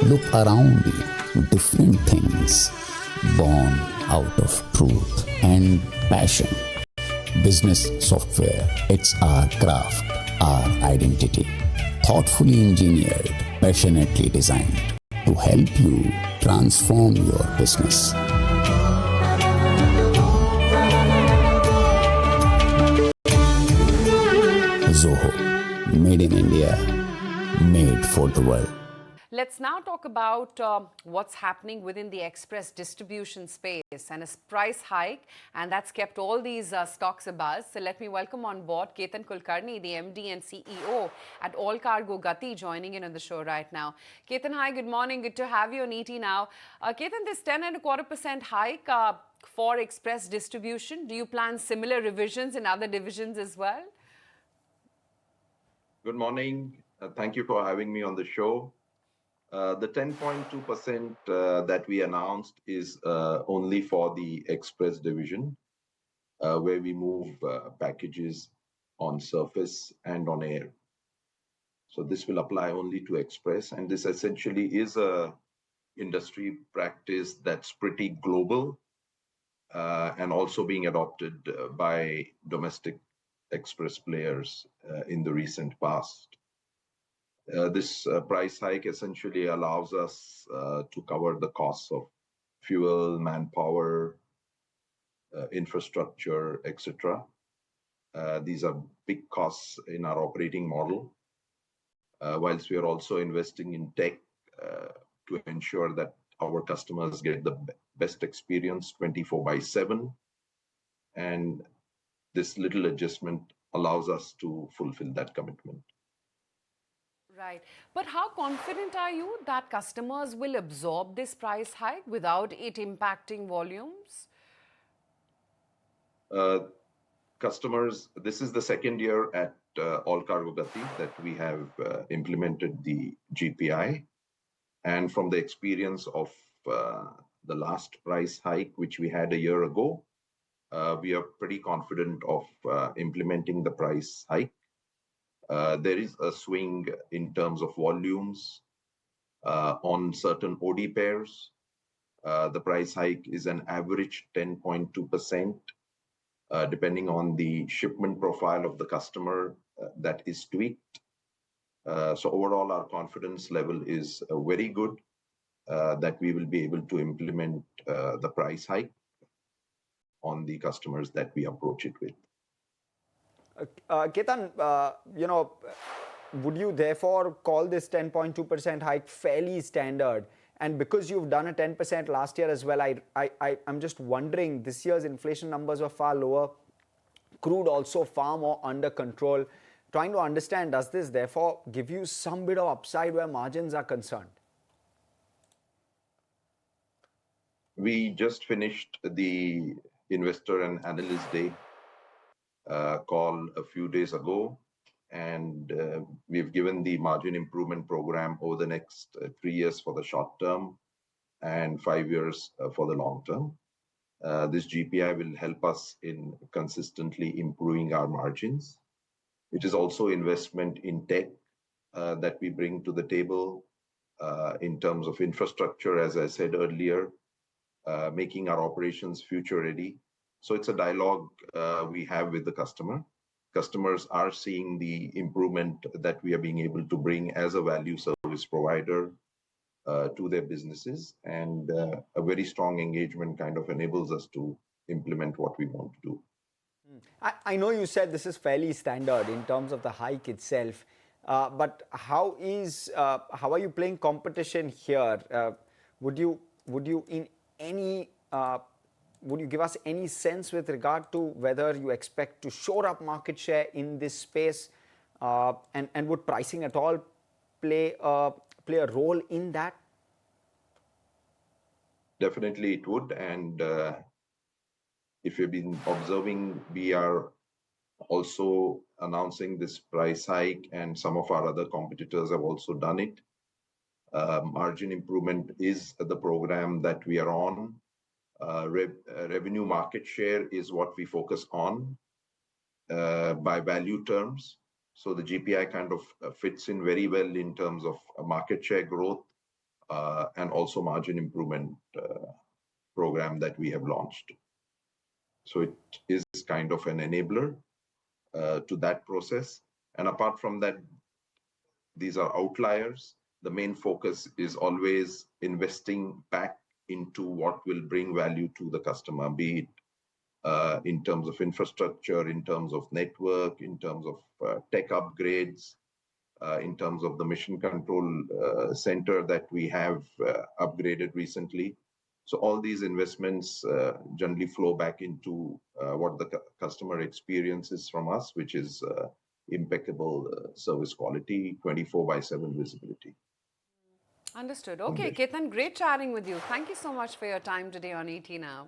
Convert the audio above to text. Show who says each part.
Speaker 1: Look around you, different things born out of truth and passion. Business software, it's our craft, our identity. Thoughtfully engineered, passionately designed to help you transform your business. Zoho, made in India, made for the world.
Speaker 2: Let's now talk about what's happening within the express distribution space and a price hike, and that's kept all these stocks abuzz. So let me welcome on board Ketan Kulkarni, the MD and CEO at Allcargo Gati, joining in on the show right now. Ketan, hi, good morning. Good to have you on ET now. Ketan, this 10.25% hike for express distribution, do you plan similar revisions in other divisions as well?
Speaker 3: Good morning. Thank you for having me on the show. The 10.2% that we announced is only for the express division, where we move packages on surface and on air. So this will apply only to express, and this essentially is a industry practice that's pretty global and also being adopted by domestic express players in the recent past. This price hike essentially allows us to cover the costs of fuel, manpower, infrastructure, etc. These are big costs in our operating model, whilst we are also investing in tech to ensure that our customers get the best experience 24/7. And this little adjustment allows us to fulfill that commitment.
Speaker 2: Right. But how confident are you that customers will absorb this price hike without it impacting volumes?
Speaker 3: Customers, this is the second year at Allcargo Gati that we have implemented the GPI. And from the experience of the last price hike, which we had a year ago, we are pretty confident of implementing the price hike. There is a swing in terms of volumes on certain OD pairs. The price hike is an average 10.2%, depending on the shipment profile of the customer that is tweaked. So overall, our confidence level is very good that we will be able to implement the price hike on the customers that we approach it with.
Speaker 4: Ketan, would you therefore call this 10.2% hike fairly standard? And because you've done a 10% last year as well, I'm just wondering, this year's inflation numbers were far lower, crude also far more under control. Trying to understand, does this therefore give you some bit of upside where margins are concerned?
Speaker 3: We just finished the Investor and Analyst Day call a few days ago, and we've given the margin improvement program over the next 3 years for the short term and 5 years for the long term. This GPI will help us in consistently improving our margins. It is also investment in tech that we bring to the table in terms of infrastructure, as I said earlier, making our operations future ready. So it's a dialogue we have with the customer. Customers are seeing the improvement that we are being able to bring as a value service provider to their businesses, and a very strong engagement kind of enables us to implement what we want to do.
Speaker 4: I know you said this is fairly standard in terms of the hike itself, but how are you playing competition here? Would you give us any sense with regard to whether you expect to shore up market share in this space, and would pricing at all play a role in that?
Speaker 3: Definitely it would, and if you've been observing, we are also announcing this price hike, and some of our other competitors have also done it. Margin improvement is the program that we are on. Revenue market share is what we focus on by value terms. So the GPI kind of fits in very well in terms of market share growth, and also margin improvement program that we have launched. So it is kind of an enabler to that process. And apart from that, these are outliers. The main focus is always investing back into what will bring value to the customer, be it in terms of infrastructure, in terms of network, in terms of tech upgrades, in terms of the mission control center that we have upgraded recently. So all these investments generally flow back into what the customer experiences from us, which is impeccable service quality, 24/7 visibility.
Speaker 2: Understood. Okay, Ketan, great chatting with you. Thank you so much for your time today on ET Now.